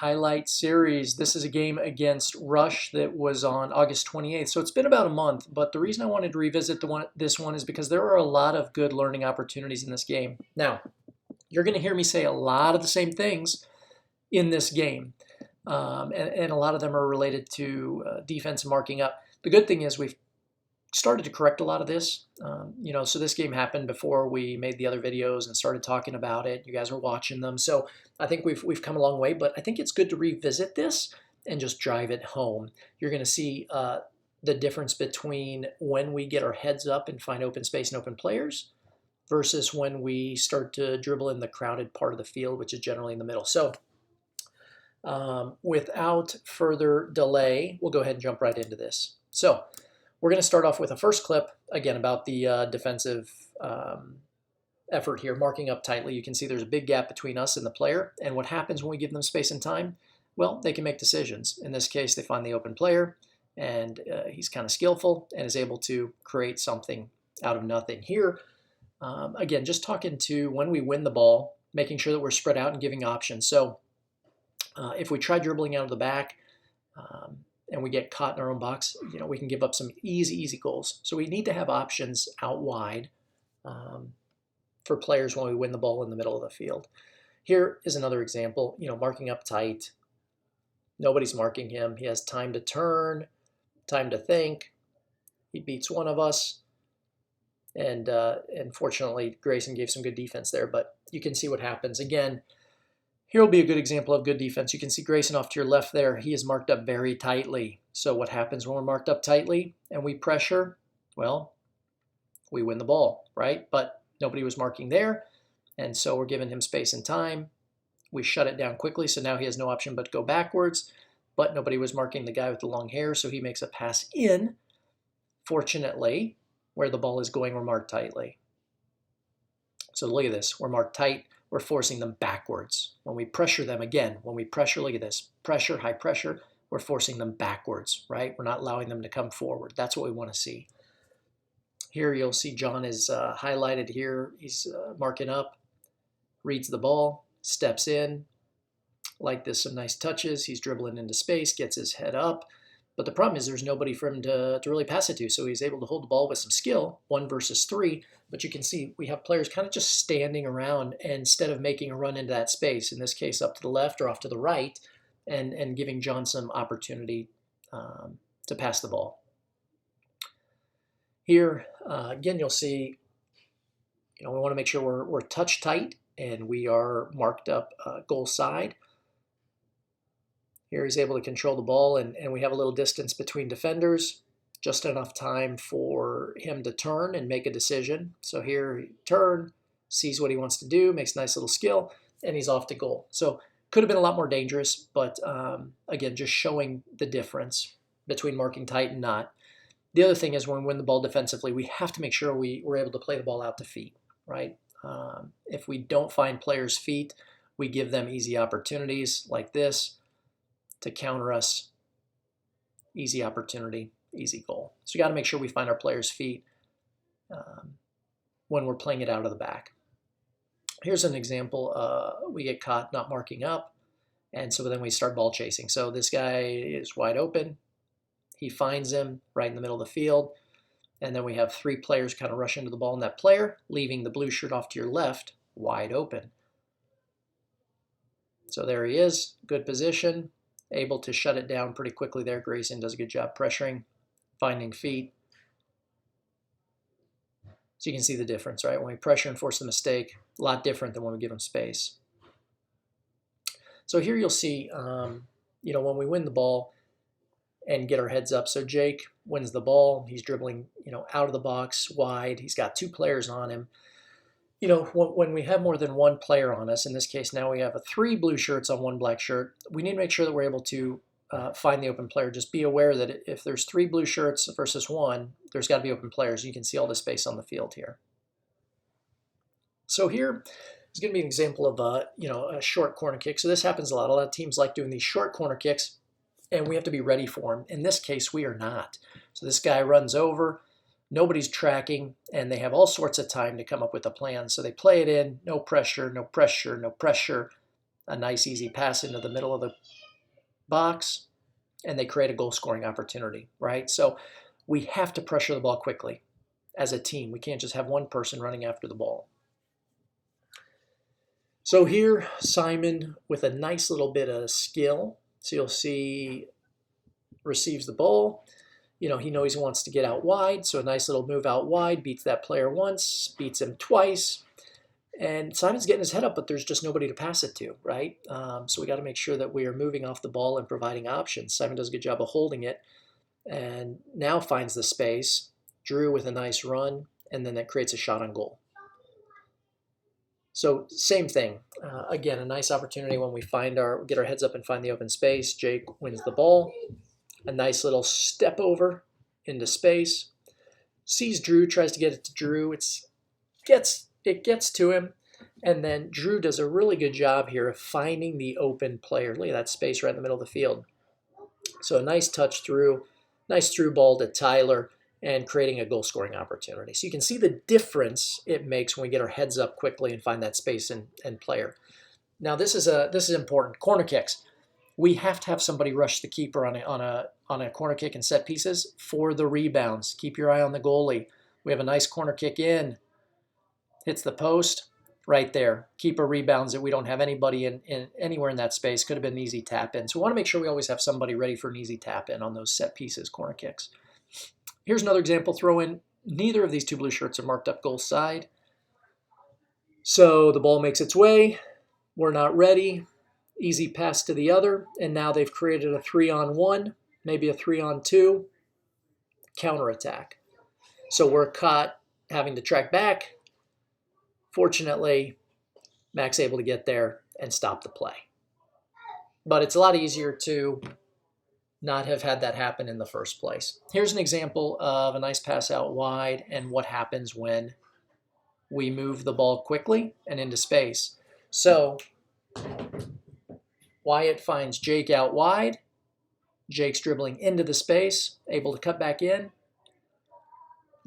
highlight series. This is a game against Rush that was on August 28th, so it's been about a month, but the reason I wanted to revisit this one is because there are a lot of good learning opportunities in this game. Now, you're going to hear me say a lot of the same things in this game, and a lot of them are related to defense and marking up. The good thing is we've started to correct a lot of this. So this game happened before we made the other videos and started talking about it. You guys were watching them, so I think we've come a long way. But I think it's good to revisit this and just drive it home. You're going to see the difference between when we get our heads up and find open space and open players versus when we start to dribble in the crowded part of the field, which is generally in the middle. So without further delay, we'll go ahead and jump right into this. So we're going to start off with a first clip, again, about the defensive effort here, marking up tightly. You can see there's a big gap between us and the player, and what happens when we give them space and time? Well, they can make decisions. In this case, they find the open player, and he's kind of skillful and is able to create something out of nothing. Here, again, just talking to when we win the ball, making sure that we're spread out and giving options. So if we try dribbling out of the back, and we get caught in our own box, we can give up some easy goals. So we need to have options out wide for players when we win the ball in the middle of the field. Here is another example, marking up tight. Nobody's marking him. He has time to turn, time to think. He beats one of us. And fortunately, Grayson gave some good defense there, but you can see what happens. Again, here will be a good example of good defense. You can see Grayson off to your left there. He is marked up very tightly. So what happens when we're marked up tightly and we pressure? Well, we win the ball, right? But nobody was marking there, and so we're giving him space and time. We shut it down quickly, so now he has no option but to go backwards, but nobody was marking the guy with the long hair, so he makes a pass in. Fortunately, where the ball is going, we're marked tightly. So look at this. We're marked tight. We're forcing them backwards. When we pressure them, again, when we pressure, look at this, pressure, high pressure, we're forcing them backwards, right? We're not allowing them to come forward. That's what we want to see. Here you'll see John is highlighted here. He's marking up, reads the ball, steps in, like this, some nice touches. He's dribbling into space, gets his head up. But the problem is there's nobody for him to really pass it to, so he's able to hold the ball with some skill, 1 versus 3. But you can see we have players kind of just standing around instead of making a run into that space, in this case up to the left or off to the right, and giving John some opportunity to pass the ball. Here, again, you'll see, we want to make sure we're touch tight and we are marked up goal side. Here he's able to control the ball, and we have a little distance between defenders, just enough time for him to turn and make a decision. So here he turns, sees what he wants to do, makes a nice little skill, and he's off to goal. So could have been a lot more dangerous, but again, just showing the difference between marking tight and not. The other thing is when we win the ball defensively, we have to make sure we're able to play the ball out to feet, right? If we don't find players' feet, we give them easy opportunities like this to counter us. Easy opportunity, easy goal. So we got to make sure we find our players' feet when we're playing it out of the back. Here's an example. We get caught not marking up, and so then we start ball chasing. So this guy is wide open. He finds him right in the middle of the field, and then we have 3 players kind of rush into the ball and that player, leaving the blue shirt off to your left wide open. So there he is, good position, able to shut it down pretty quickly there. Grayson does a good job pressuring, finding feet. So you can see the difference, right? When we pressure and force the mistake, a lot different than when we give them space. So here you'll see, when we win the ball and get our heads up. So Jake wins the ball. He's dribbling, out of the box, wide. He's got 2 players on him. When we have more than 1 player on us, in this case now we have 3 blue shirts on 1 black shirt, we need to make sure that we're able to find the open player. Just be aware that if there's 3 blue shirts versus 1, there's got to be open players. You can see all the space on the field here. So here is going to be an example of a short corner kick. So this happens a lot. A lot of teams like doing these short corner kicks, and we have to be ready for them. In this case, we are not. So this guy runs over. Nobody's tracking, and they have all sorts of time to come up with a plan. So they play it in, no pressure, no pressure, no pressure. a nice easy pass into the middle of the box, and they create a goal scoring opportunity, right? So we have to pressure the ball quickly as a team. We can't just have one person running after the ball. So here, Simon with a nice little bit of skill. So you'll see receives the ball. He knows he wants to get out wide, so a nice little move out wide, beats that player once, beats him twice. And Simon's getting his head up, but there's just nobody to pass it to, right? So we got to make sure that we are moving off the ball and providing options. Simon does a good job of holding it and now finds the space. Drew with a nice run, and then that creates a shot on goal. So same thing. Again, a nice opportunity when we get our heads up and find the open space. Jake wins the ball. A nice little step over into space. Sees Drew, tries to get it to Drew. It gets to him. And then Drew does a really good job here of finding the open player. Look at that space right in the middle of the field. So a nice touch through, nice through ball to Tyler, and creating a goal-scoring opportunity. So you can see the difference it makes when we get our heads up quickly and find that space and player. Now this is important. Corner kicks. We have to have somebody rush the keeper on a corner kick and set pieces for the rebounds. Keep your eye on the goalie. We have a nice corner kick in, hits the post, right there. Keeper rebounds it. We don't have anybody in anywhere in that space. Could have been an easy tap in. So we want to make sure we always have somebody ready for an easy tap in on those set pieces, corner kicks. Here's another example. Throw in. Neither of these two blue shirts are marked up goal side. So the ball makes its way. We're not ready. Easy pass to the other, and now they've created a 3-on-1, maybe a 3-on-2 counterattack. So we're caught having to track back. Fortunately, Mac's able to get there and stop the play. But it's a lot easier to not have had that happen in the first place. Here's an example of a nice pass out wide and what happens when we move the ball quickly and into space. So Wyatt finds Jake out wide. Jake's dribbling into the space, able to cut back in,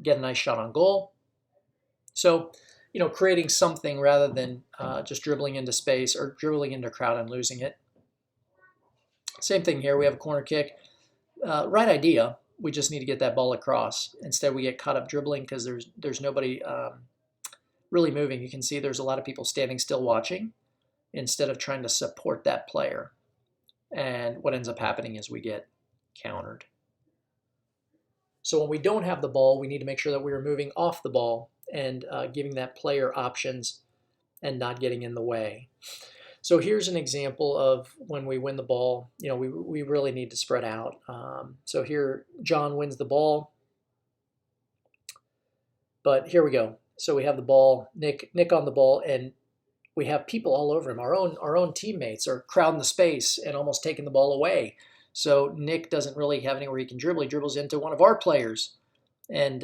get a nice shot on goal. So, creating something rather than just dribbling into space or dribbling into a crowd and losing it. Same thing here. We have a corner kick. Right idea. We just need to get that ball across. Instead, we get caught up dribbling because there's nobody really moving. You can see there's a lot of people standing still watching instead of trying to support that player. And what ends up happening is we get countered. So when we don't have the ball, we need to make sure that we are moving off the ball and giving that player options and not getting in the way. So here's an example of when we win the ball, we really need to spread out. So here, John wins the ball. But here we go. So we have the ball, Nick on the ball, and we have people all over him. Our own teammates are crowding the space and almost taking the ball away. So Nick doesn't really have anywhere he can dribble. He dribbles into one of our players. And,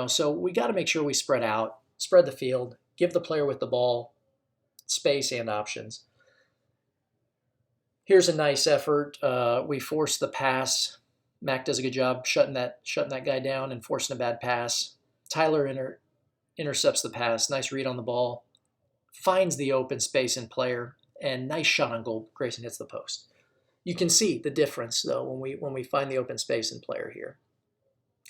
so we got to make sure we spread out, spread the field, give the player with the ball space and options. Here's a nice effort. We force the pass. Mac does a good job shutting that guy down and forcing a bad pass. Tyler intercepts the pass. Nice read on the ball. Finds the open space in player, and nice shot on goal. Grayson hits the post. You can see the difference, though, when we find the open space in player here.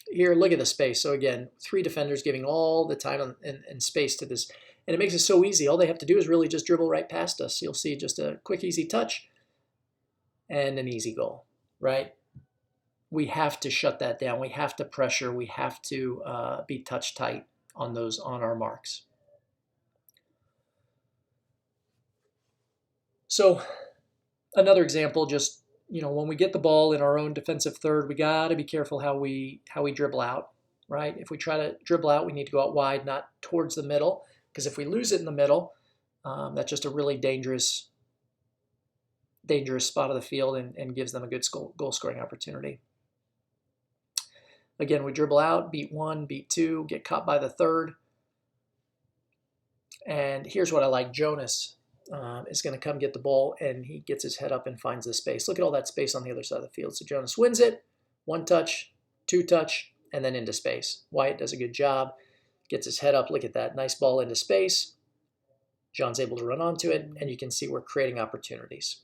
Here, look at the space. So again, 3 defenders giving all the time and space to this, and it makes it so easy. All they have to do is really just dribble right past us. You'll see just a quick, easy touch and an easy goal, right? We have to shut that down. We have to pressure. We have to be touch tight on our marks. So another example, just, when we get the ball in our own defensive third, we got to be careful how we dribble out, right? If we try to dribble out, we need to go out wide, not towards the middle, because if we lose it in the middle, that's just a really dangerous spot of the field and gives them a good goal scoring opportunity. Again, we dribble out, beat 1, beat 2, get caught by the third. And here's what I like. Jonas is going to come get the ball, and he gets his head up and finds the space. Look at all that space on the other side of the field. So Jonas wins it, 1 touch, 2 touch, and then into space. Wyatt does a good job, gets his head up. Look at that. Nice ball into space. John's able to run onto it, and you can see we're creating opportunities.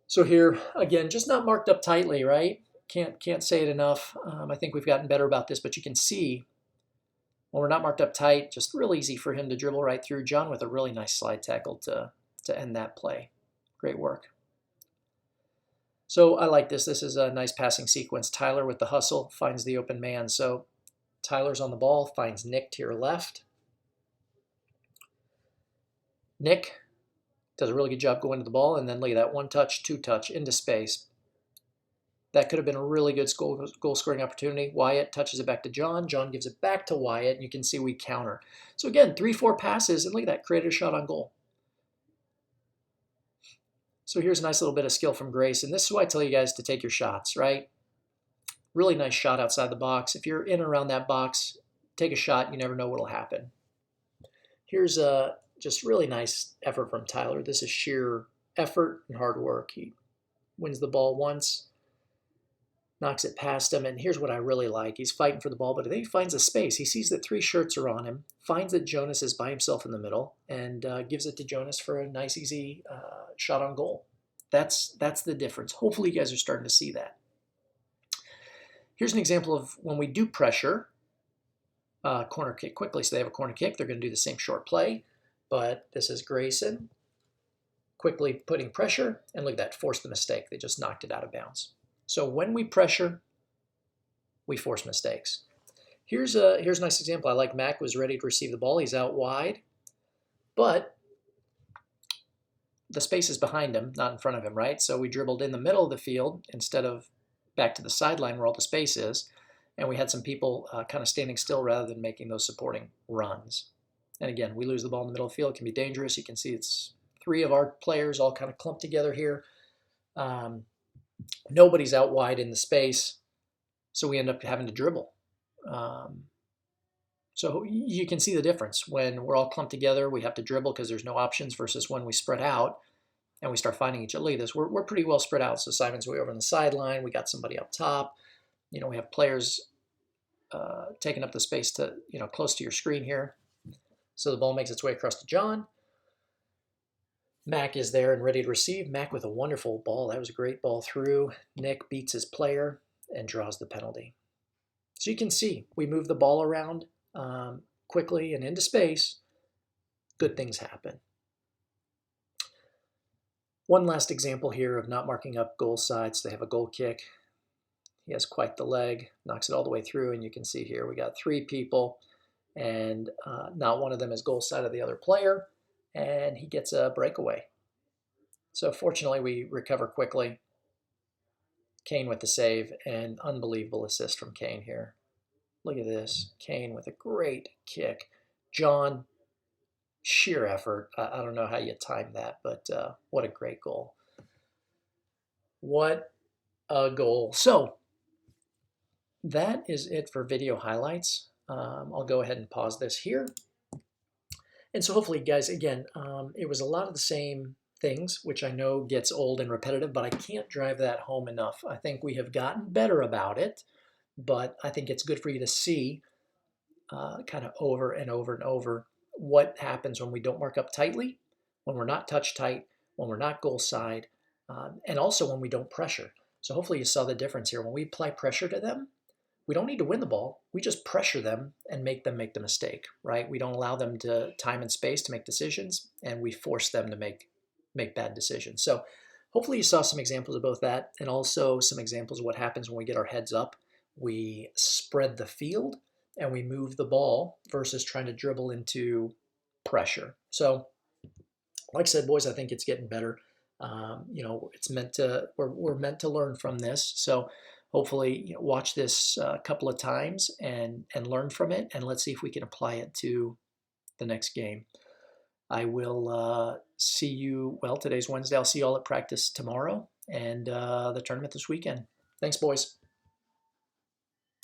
So here, again, just not marked up tightly, right? Can't say it enough. I think we've gotten better about this, but you can see when we're not marked up tight, just real easy for him to dribble right through. John with a really nice slide tackle to end that play. Great work. So I like this. This is a nice passing sequence. Tyler with the hustle finds the open man. So Tyler's on the ball, finds Nick to your left. Nick does a really good job going to the ball, and then look at that, one touch, two touch, into space. That could have been a really good goal scoring opportunity. Wyatt touches it back to John. John gives it back to Wyatt, and you can see we counter. So again, 3-4 passes, and look at that, created a shot on goal. So here's a nice little bit of skill from Grace, and this is why I tell you guys to take your shots, right? Really nice shot outside the box. If you're in and around that box, take a shot. You never know what will happen. Here's a just really nice effort from Tyler. This is sheer effort and hard work. He wins the ball once, knocks it past him, and here's what I really like. He's fighting for the ball, but then he finds a space. He sees that 3 shirts are on him, finds that Jonas is by himself in the middle, and gives it to Jonas for a nice, easy shot on goal. That's the difference. Hopefully you guys are starting to see that. Here's an example of when we do pressure, corner kick quickly. So they have a corner kick. They're going to do the same short play, but this is Grayson quickly putting pressure, and look at that, forced the mistake. They just knocked it out of bounds. So when we pressure, we force mistakes. Here's a nice example. I like Mac was ready to receive the ball. He's out wide, but the space is behind him, not in front of him, right? So we dribbled in the middle of the field instead of back to the sideline where all the space is, and we had some people kind of standing still rather than making those supporting runs. And again, we lose the ball in the middle of the field. It can be dangerous. You can see it's 3 of our players all kind of clumped together here. Nobody's out wide in the space, so we end up having to dribble. So you can see the difference. When we're all clumped together, we have to dribble because there's no options, versus when we spread out and we start finding each other. Look at this. We're pretty well spread out. So Simon's way over on the sideline. We got somebody up top. You know, we have players taking up the space to, close to your screen here. So the ball makes its way across to John. Mac is there and ready to receive. Mac with a wonderful ball. That was a great ball through. Nick beats his player and draws the penalty. So you can see we move the ball around quickly and into space. Good things happen. One last example here of not marking up goal sides. They have a goal kick. He has quite the leg, knocks it all the way through, and you can see here we got 3 people, and not one of them is goal side of the other player, and he gets a breakaway. So fortunately we recover quickly. Kane with the save, and unbelievable assist from Kane here. Look at this, Kane with a great kick. John, sheer effort. I don't know how you time that, but what a great goal. What a goal. So that is it for video highlights. I'll go ahead and pause this here. And so hopefully, guys, again, it was a lot of the same things, which I know gets old and repetitive, but I can't drive that home enough. I think we have gotten better about it, but I think it's good for you to see kind of over and over and over what happens when we don't mark up tightly, when we're not touch tight, when we're not goal side, and also when we don't pressure. So hopefully you saw the difference here. When we apply pressure to them, we don't need to win the ball. We just pressure them and make them make the mistake, right? We don't allow them to time and space to make decisions, and we force them to make bad decisions. So hopefully you saw some examples of both that, and also some examples of what happens when we get our heads up. We spread the field and we move the ball versus trying to dribble into pressure. So like I said, boys, I think it's getting better. It's meant to, we're meant to learn from this. So hopefully watch this a couple of times and learn from it, and let's see if we can apply it to the next game. I will see you, well, today's Wednesday. I'll see you all at practice tomorrow and the tournament this weekend. Thanks, boys.